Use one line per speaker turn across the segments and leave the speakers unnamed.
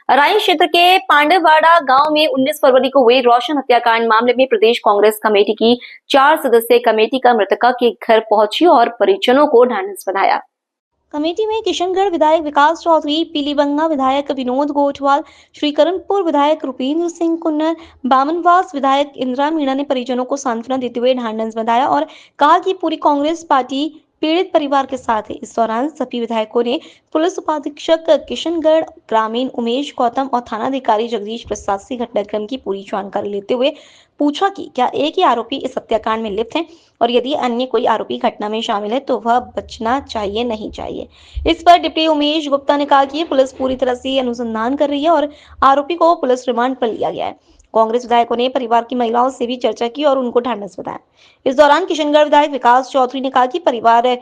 राई क्षेत्र के पांडववाड़ा गांव में 19 फरवरी को हुए रोशन हत्याकांड मामले में प्रदेश कांग्रेस कमेटी की 4 सदस्यीय कमेटी का मृतका के घर पहुंची और परिजनों को ढांढस बंधाया।
कमेटी में किशनगढ़ विधायक विकास चौधरी, पीलीबंगा विधायक विनोद गोठवाल, श्रीकरणपुर विधायक रुपेंद्र सिंह कुन्नर, बामनवास विधायक इंदिरा मीणा ने परिजनों को सांत्वना देते हुए ढांढस बंधाया और कहा कि पूरी कांग्रेस पार्टी पीड़ित परिवार के साथ है। इस दौरान सभी विधायकों ने पुलिस उपाधीक्षक किशनगढ़ ग्रामीण उमेश गौतम और थानाधिकारी जगदीश प्रसाद से घटनाक्रम की पूरी जानकारी लेते हुए पूछा कि क्या एक ही आरोपी इस हत्याकांड में लिप्त है और यदि अन्य कोई आरोपी घटना में शामिल है तो वह बचना चाहिए नहीं चाहिए। इस पर डिप्टी उमेश गुप्ता ने कहा कि पुलिस पूरी तरह से अनुसंधान कर रही है और आरोपी को पुलिस रिमांड पर लिया गया है। कांग्रेस विधायकों ने परिवार की महिलाओं से भी चर्चा की और उनको ढांढस बंधाया। इस दौरान किशनगढ़ विधायक विकास चौधरी ने कहा कि परिवार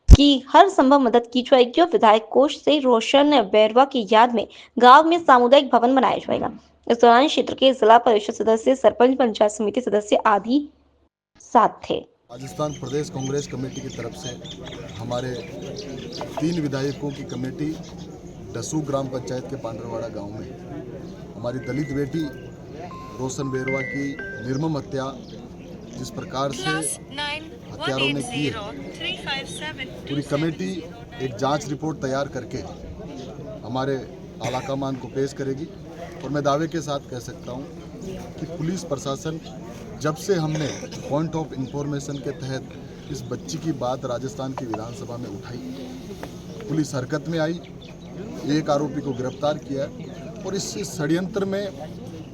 की हर संभव मदद की जाएगी और विधायक कोष से रोशन बैरवा की याद में गांव में सामुदायिक भवन बनाया जाएगा। इस दौरान क्षेत्र के जिला परिषद सदस्य, सरपंच, पंचायत समिति सदस्य आदि साथ थे।
राजस्थान प्रदेश कांग्रेस कमेटी की तरफ से हमारे 3 विधायकों की कमेटी डसू ग्राम पंचायत के पांडववाड़ा गांव में हमारी दलित बेटी रोशन बेरवा की निर्मम हत्या जिस प्रकार से हत्यारों ने की है, पूरी कमेटी एक जांच रिपोर्ट तैयार करके हमारे आलाकमान को पेश करेगी। और मैं दावे के साथ कह सकता हूं कि पुलिस प्रशासन जब से हमने पॉइंट ऑफ इंफॉर्मेशन के तहत इस बच्ची की बात राजस्थान की विधानसभा में उठाई, पुलिस हरकत में आई, एक आरोपी को गिरफ्तार किया और इस षड्यंत्र में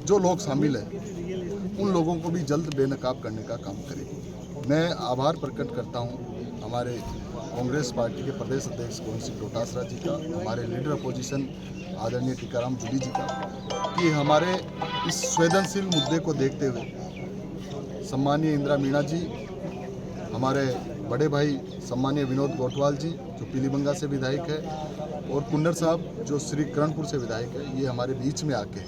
जो लोग शामिल हैं उन लोगों को भी जल्द बेनकाब करने का काम करेगी। मैं आभार प्रकट करता हूं हमारे कांग्रेस पार्टी के प्रदेश अध्यक्ष गोविंद सिंह डोटासरा जी का, हमारे लीडर अपोजिशन आदरणीय टीकाराम जूली जी का, कि हमारे इस संवेदनशील मुद्दे को देखते हुए सम्मानीय इंदिरा मीणा जी, हमारे बड़े भाई सम्मानीय विनोद गोठवाल जी जो पीलीबंगा से विधायक है और कुन्नर साहब जो श्रीकरणपुर से विधायक है, ये हमारे बीच में आके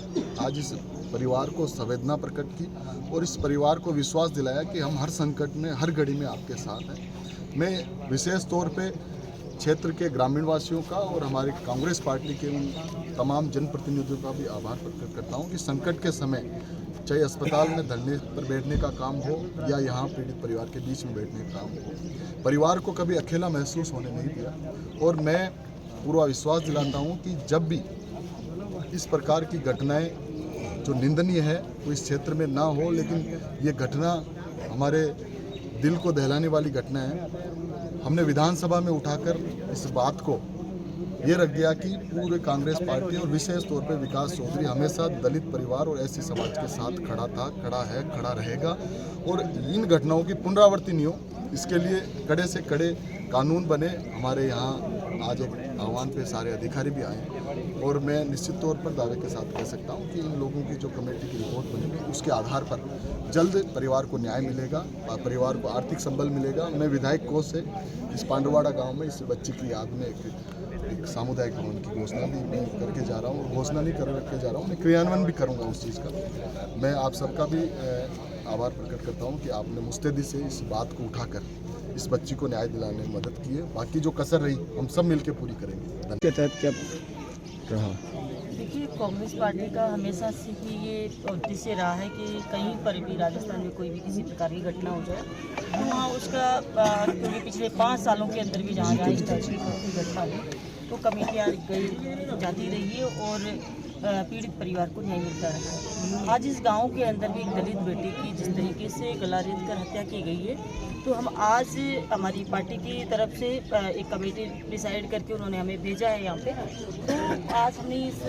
आज इस परिवार को संवेदना प्रकट की और इस परिवार को विश्वास दिलाया कि हम हर संकट में, हर घड़ी में आपके साथ हैं। मैं विशेष तौर पे क्षेत्र के ग्रामीण वासियों का और हमारे कांग्रेस पार्टी के उन तमाम जनप्रतिनिधियों का भी आभार प्रकट करता हूं कि संकट के समय चाहे अस्पताल में धरने पर बैठने का काम हो या यहाँ पीड़ित परिवार के बीच में बैठने का काम हो, परिवार को कभी अकेला महसूस होने नहीं दिया। और मैं पूरा विश्वास दिलाता हूँ कि जब भी इस प्रकार की घटनाएं जो निंदनीय है वो इस क्षेत्र में ना हो, लेकिन ये घटना हमारे दिल को दहलाने वाली घटना है। हमने विधानसभा में उठाकर इस बात को ये रख दिया कि पूरे कांग्रेस पार्टी और विशेष तौर पे विकास चौधरी हमेशा दलित परिवार और ऐसे समाज के साथ खड़ा था, खड़ा है, खड़ा रहेगा और इन घटनाओं की पुनरावृत्ति नहीं हो, इसके लिए कड़े से कड़े कानून बने। हमारे यहाँ आज एक आह्वान पे सारे अधिकारी भी आए और मैं निश्चित तौर पर दावे के साथ कह सकता हूँ कि इन लोगों की जो कमेटी की रिपोर्ट बनेगी उसके आधार पर जल्द परिवार को न्याय मिलेगा और परिवार को आर्थिक संबल मिलेगा। मैं विधायक कोष से इस पांडववाड़ा गांव में इस बच्ची की याद में एक सामुदायिक भवन की घोषणा भी करके जा रहा हूँ और घोषणा नहीं करके जा रहा हूँ, मैं क्रियान्वयन भी करूँगा उस चीज़ का। मैं आप सबका भी आभार प्रकट करता हूँ कि आपने मुस्तैदी से इस बात को उठाकर इस बच्ची को न्याय दिलाने में मदद की है। बाकी जो कसर रही हम सब मिलकर पूरी करेंगे।
के तहत क्या रहा?
देखिए, कांग्रेस पार्टी का हमेशा से ही ये उद्देश्य रहा है कि कहीं पर भी राजस्थान में कोई भी किसी प्रकार की घटना हो जाए तो वहाँ उसका, क्योंकि पिछले 5 सालों के अंदर भी जहाँ जहाँ इस टाइप की घटना हुई तो कमेटियाँ गई जाती रही है और पीड़ित परिवार को न्याय मिलता है। आज इस गांव के अंदर भी एक दलित बेटी की जिस तरीके से गला रेत कर हत्या की गई है, तो हम आज हमारी पार्टी की तरफ से एक कमेटी डिसाइड करके उन्होंने हमें भेजा है यहाँ पे, तो आज हमने इस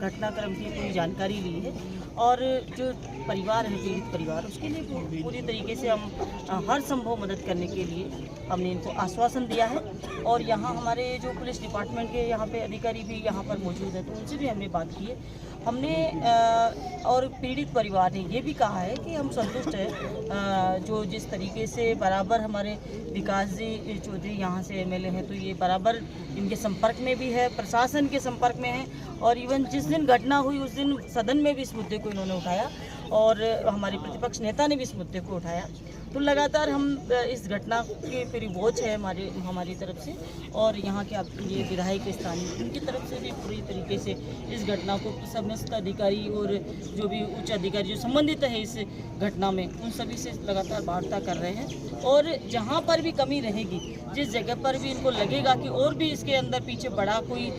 घटनाक्रम की पूरी जानकारी ली है और जो परिवार है, पीड़ित परिवार, उसके लिए पूरी तरीके से हम हर संभव मदद करने के लिए हमने इनको आश्वासन दिया है। और यहाँ हमारे जो पुलिस डिपार्टमेंट के यहाँ पे अधिकारी भी यहाँ पर मौजूद है, तो उनसे भी हमने बात की है। हमने और पीड़ित परिवार ने ये भी कहा है कि हम संतुष्ट हैं, जो जिस तरीके से बराबर हमारे विकास जी चौधरी यहाँ से एमएलए हैं, तो ये बराबर इनके संपर्क में भी है, प्रशासन के संपर्क में है और इवन जिस दिन घटना हुई उस दिन सदन में भी इस मुद्दे को इन्होंने उठाया और हमारे प्रतिपक्ष नेता ने भी इस मुद्दे को उठाया। तो लगातार हम इस घटना के पूरी वॉच है हमारी तरफ से, और यहाँ के ये विधायक स्थानीय उनकी तरफ से भी पूरी तरीके से इस घटना को समस्त अधिकारी और जो भी उच्च अधिकारी जो संबंधित है इस घटना में उन सभी से लगातार वार्ता कर रहे हैं। और जहाँ पर भी कमी रहेगी, जिस जगह पर भी इनको लगेगा कि और भी इसके अंदर पीछे बड़ा कोई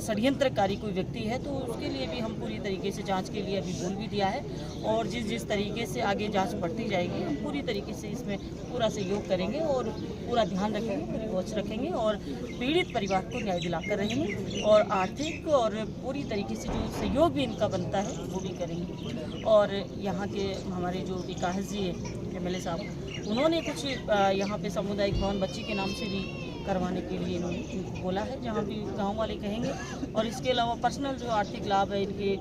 षड्यंत्रकारी कोई व्यक्ति है, तो उसके लिए भी हम पूरी तरीके से जांच के लिए अभी बोल भी दिया है। और जिस तरीके से आगे जांच बढ़ती जाएगी, हम पूरी तरीके से इसमें पूरा सहयोग करेंगे और पूरा ध्यान रखेंगे, पूरी वॉच रखेंगे और पीड़ित परिवार को न्याय दिलाकर रहेंगे, और आर्थिक और पूरी तरीके से जो सहयोग भी इनका बनता है वो भी करेंगे। और यहाँ के हमारे जो विकास जी है MLA साहब, उन्होंने कुछ यहाँ पे सामुदायिक भवन बच्ची के नाम से भी करवाने के लिए इनको बोला है, जहाँ भी गांव वाले कहेंगे। और इसके अलावा पर्सनल जो आर्थिक लाभ है, इनके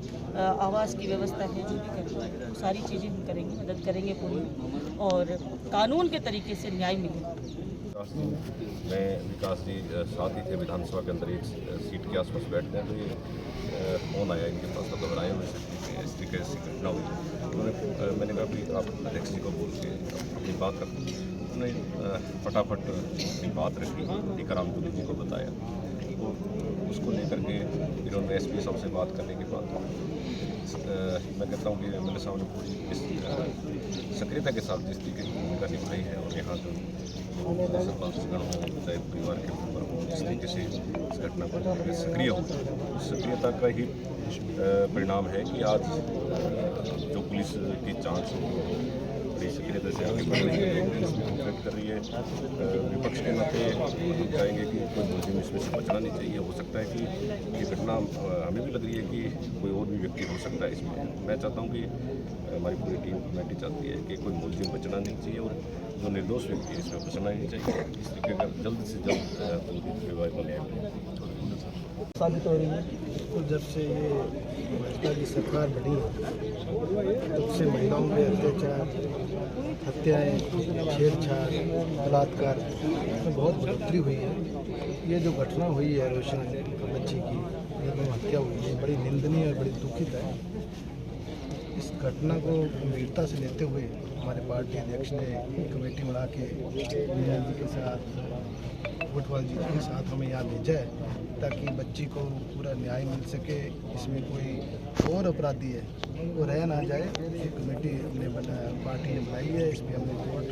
आवास की व्यवस्था है, जो भी करना है वो सारी चीज़ें हम करेंगे, मदद करेंगे पूरी, और कानून के तरीके से न्याय मिले।
मैं विकास जी साथ ही थे विधानसभा के अंदर एक सीट के आसपास बैठते हैं, तो ये फोन आया इनके पास, तो घबराए हुए से इस तरीके से घटना हुई। मैंने कहा कि आप अध्यक्ष जी को बोल के अपनी बात रखो। उन्होंने फटाफट अपनी बात रखी, टीकाराम दूली जी को बताया, तो उसको लेकर के फिर उन्होंने SP साहब से बात करने के बाद मैं कहता हूँ कि MLA साहब ने पूरी इस सक्रियता के साथ जिस तरीके की भूमिका निभाई है, और यहाँ जो सरपंचगण हो चाहे परिवार के मेंबर हो, इस तरीके से इस घटना पर सक्रिय हो, उस सक्रियता का ही परिणाम है कि आज जो पुलिस की जांच बड़ी सक्रियता से आगे बढ़ रही है, पुलिस भी कोऑपरेट कर रही है। विपक्ष के नाते हम चाहेंगे कि कोई मुलजिम इसमें से बचना नहीं चाहिए। हो सकता है कि ये घटना हमें भी लग रही है कि कोई और भी व्यक्ति हो सकता है इसमें। मैं चाहता हूँ कि हमारी पूरी टीम कमेटी चाहती है कि कोई मुलजिम बचना नहीं चाहिए, और जो निर्दोष व्यक्ति है इसमें बचना ही नहीं चाहिए। इस तरीके का जल्द से जल्द विवाद को न्याय मिले
साबित हो रही है। तो जब से ये भाजपा की सरकार बनी तब से महिलाओं पे अत्याचार, हत्याएं, छेड़छाड़, बलात्कार में बहुत बढ़ोतरी हुई है। ये जो घटना हुई है रोशन बच्ची की, जो हत्या हुई है, बड़ी निंदनीय और बड़ी दुखित है। इस घटना को गंभीरता से लेते हुए हमारे पार्टी अध्यक्ष ने कमेटी बना के मीना जी के साथ, कोटवाल जी के साथ हमें यहाँ भेजा है, ताकि बच्ची को पूरा न्याय मिल सके। इसमें कोई और अपराधी है वो रह ना जाए। ये कमेटी हमने पार्टी ने बनाई है, इसमें हम रिपोर्ट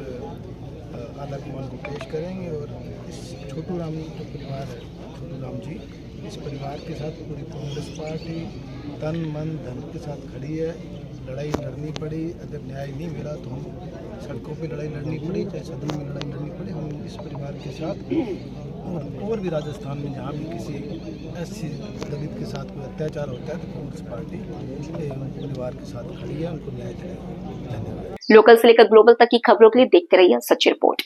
आला कमान को पेश करेंगे। और इस छोटू राम जो परिवार है, छोटू राम जी, इस परिवार के साथ पूरी कांग्रेस पार्टी तन मन धन के साथ खड़ी है। लड़ाई लड़नी पड़ी, अगर न्याय नहीं मिला तो हम सड़कों पे लड़ाई लड़नी पड़ी, चाहे सदन में लड़ाई लड़नी पड़ी, हम इस परिवार के साथ और भी राजस्थान में जहाँ भी किसी ऐसी दलित के साथ कोई अत्याचार होता है तो कांग्रेस पार्टी परिवार के साथ खड़ी है, उनको न्याय दिलाएगी। धन्यवाद।
लोकल से लेकर ग्लोबल तक की खबरों के लिए देखते रहिए सच रिपोर्ट।